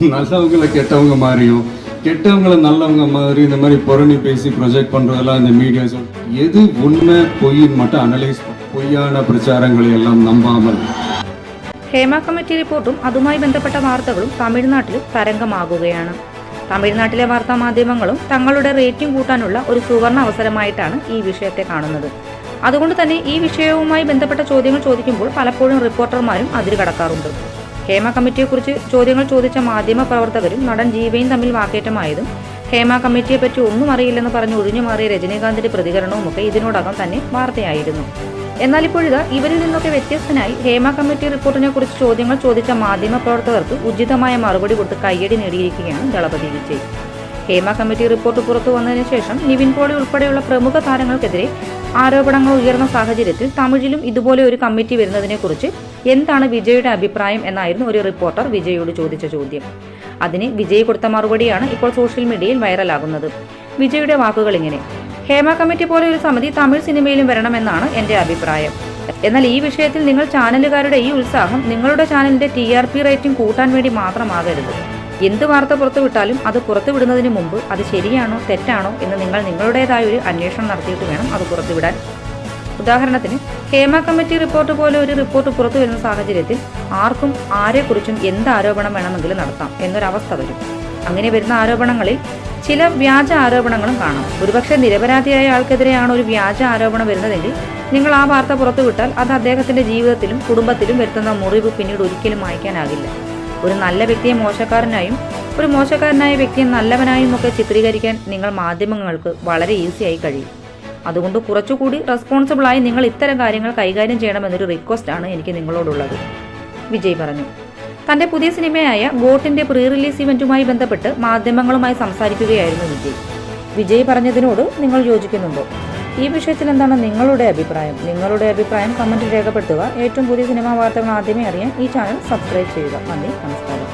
நல்லவங்களை கெட்டவங்க மாதிரியும் கெட்டவங்களை நல்லவங்க மாதிரி இந்த மாதிரி புரணி பேசி ப்ரொஜெக்ட் பண்றதெல்லாம் இந்த மீடியா எது உண்மை பொய்ன்னு மட்டும் அனலைஸ் പൊയ്യാന പ്രചാരങ്ങളെ എല്ലാം നമ്പാമൽ. ഹേമ കമ്മിറ്റി റിപ്പോർട്ടും അതുമായി ബന്ധപ്പെട്ട വാർത്തകളും തമിഴ്നാട്ടിൽ തരംഗമാകുകയാണ്. തമിഴ്നാട്ടിലെ വാർത്താ മാധ്യമങ്ങളും തങ്ങളുടെ റേറ്റിംഗ് കൂട്ടാനുള്ള ഒരു സുവർണ അവസരമായിട്ടാണ് ഈ വിഷയത്തെ കാണുന്നത്. അതുകൊണ്ട് തന്നെ ഈ വിഷയവുമായി ബന്ധപ്പെട്ട ചോദ്യങ്ങൾ ചോദിക്കുമ്പോൾ പലപ്പോഴും റിപ്പോർട്ടർമാരും അതിരുകടക്കാറുണ്ട്. ഹേമ കമ്മിറ്റിയെക്കുറിച്ച് ചോദ്യങ്ങൾ ചോദിച്ച മാധ്യമ പ്രവർത്തകരും നടൻ ജീവയും തമ്മിൽ വാക്കേറ്റമായതും ഹേമ കമ്മിറ്റിയെപ്പറ്റി ഒന്നും അറിയില്ലെന്ന് പറഞ്ഞ് ഒഴിഞ്ഞു മാറിയ രജനീകാന്തിന്റെ പ്രതികരണവുമൊക്കെ ഇതിനോടകം തന്നെ വാർത്തയായിരുന്നു. എന്നാൽ ഇപ്പോഴിതാ ഇവരിൽ നിന്നൊക്കെ വ്യത്യസ്തനായി ഹേമ കമ്മിറ്റി റിപ്പോർട്ടിനെ കുറിച്ച് ചോദ്യങ്ങൾ ചോദിച്ച മാധ്യമ പ്രവർത്തകർക്ക് ഉചിതമായ മറുപടി കൊടുത്ത് കയ്യടി നേടിയിരിക്കുകയാണ് ദളപതി വിജയ്. ഹേമ കമ്മിറ്റി റിപ്പോർട്ട് പുറത്തു വന്നതിന് ശേഷം നിവിൻ പോളി ഉൾപ്പെടെയുള്ള പ്രമുഖ താരങ്ങൾക്കെതിരെ ആരോപണങ്ങൾ ഉയർന്ന സാഹചര്യത്തിൽ തമിഴിലും ഇതുപോലെ ഒരു കമ്മിറ്റി വരുന്നതിനെക്കുറിച്ച് എന്താണ് വിജയുടെ അഭിപ്രായം എന്നായിരുന്നു ഒരു റിപ്പോർട്ടർ വിജയോട് ചോദിച്ച ചോദ്യം. അതിന് വിജയ് കൊടുത്ത മറുപടിയാണ് ഇപ്പോൾ സോഷ്യൽ മീഡിയയിൽ വൈറലാകുന്നത്. വിജയുടെ വാക്കുകൾ ഇങ്ങനെ: ഹേമ കമ്മിറ്റി പോലെ ഒരു സമിതി തമിഴ് സിനിമയിലും വരണമെന്നാണ് എന്റെ അഭിപ്രായം. എന്നാൽ ഈ വിഷയത്തിൽ നിങ്ങൾ ചാനലുകാരുടെ ഈ ഉത്സാഹം നിങ്ങളുടെ ചാനലിന്റെ TRP റേറ്റിംഗ് കൂട്ടാൻ വേണ്ടി മാത്രമാകരുത്. എന്ത് വാർത്ത പുറത്തുവിട്ടാലും അത് പുറത്തുവിടുന്നതിന് മുമ്പ് അത് ശരിയാണോ തെറ്റാണോ എന്ന് നിങ്ങൾ നിങ്ങളുടേതായ ഒരു അന്വേഷണം നടത്തിയിട്ട് വേണം അത് പുറത്തുവിടാൻ. ഉദാഹരണത്തിന് ഹേമ കമ്മിറ്റി റിപ്പോർട്ട് പോലെ ഒരു റിപ്പോർട്ട് പുറത്തു വരുന്ന സാഹചര്യത്തിൽ ആർക്കും ആരെക്കുറിച്ചും എന്ത് ആരോപണം വേണമെങ്കിലും നടത്താം എന്നൊരവസ്ഥ വരും. അങ്ങനെ വരുന്ന ആരോപണങ്ങളിൽ ചില വ്യാജ ആരോപണങ്ങളും കാണാം. ഒരുപക്ഷെ നിരപരാധിയായ ആൾക്കെതിരെയാണ് ഒരു വ്യാജ ആരോപണം വരുന്നതെങ്കിൽ നിങ്ങൾ ആ വാർത്ത പുറത്തുവിട്ടാൽ അത് അദ്ദേഹത്തിന്റെ ജീവിതത്തിലും കുടുംബത്തിലും വരുത്തുന്ന മുറിവ് പിന്നീട് ഒരിക്കലും മായ്ക്കാനാകില്ല. ഒരു നല്ല വ്യക്തിയെ മോശക്കാരനായും ഒരു മോശക്കാരനായ വ്യക്തിയെ നല്ലവനായും ഒക്കെ ചിത്രീകരിക്കാൻ നിങ്ങൾ മാധ്യമങ്ങൾക്ക് വളരെ ഈസിയായി കഴിയും. അതുകൊണ്ട് കുറച്ചുകൂടി റെസ്പോൺസിബിളായി നിങ്ങൾ ഇത്തരം കാര്യങ്ങൾ കൈകാര്യം ചെയ്യണമെന്നൊരു റിക്വസ്റ്റാണ് എനിക്ക് നിങ്ങളോടുള്ളത്, വിജയ് പറഞ്ഞു. തന്റെ പുതിയ സിനിമയായ ഗോട്ടിന്റെ പ്രീ റിലീസ് ഇവന്റുമായി ബന്ധപ്പെട്ട് മാധ്യമങ്ങളുമായി സംസാരിക്കുകയായിരുന്നു വിജയ് പറഞ്ഞതിനോട് നിങ്ങൾ യോജിക്കുന്നുണ്ടോ? ഈ വിഷയത്തിൽ എന്താണ് നിങ്ങളുടെ അഭിപ്രായം? നിങ്ങളുടെ അഭിപ്രായം കമന്റിൽ രേഖപ്പെടുത്തുക. ഏറ്റവും പുതിയ സിനിമാ വാർത്തകൾ ആദ്യമേ അറിയാൻ ഈ ചാനൽ സബ്സ്ക്രൈബ് ചെയ്യുക. നന്ദി, നമസ്കാരം.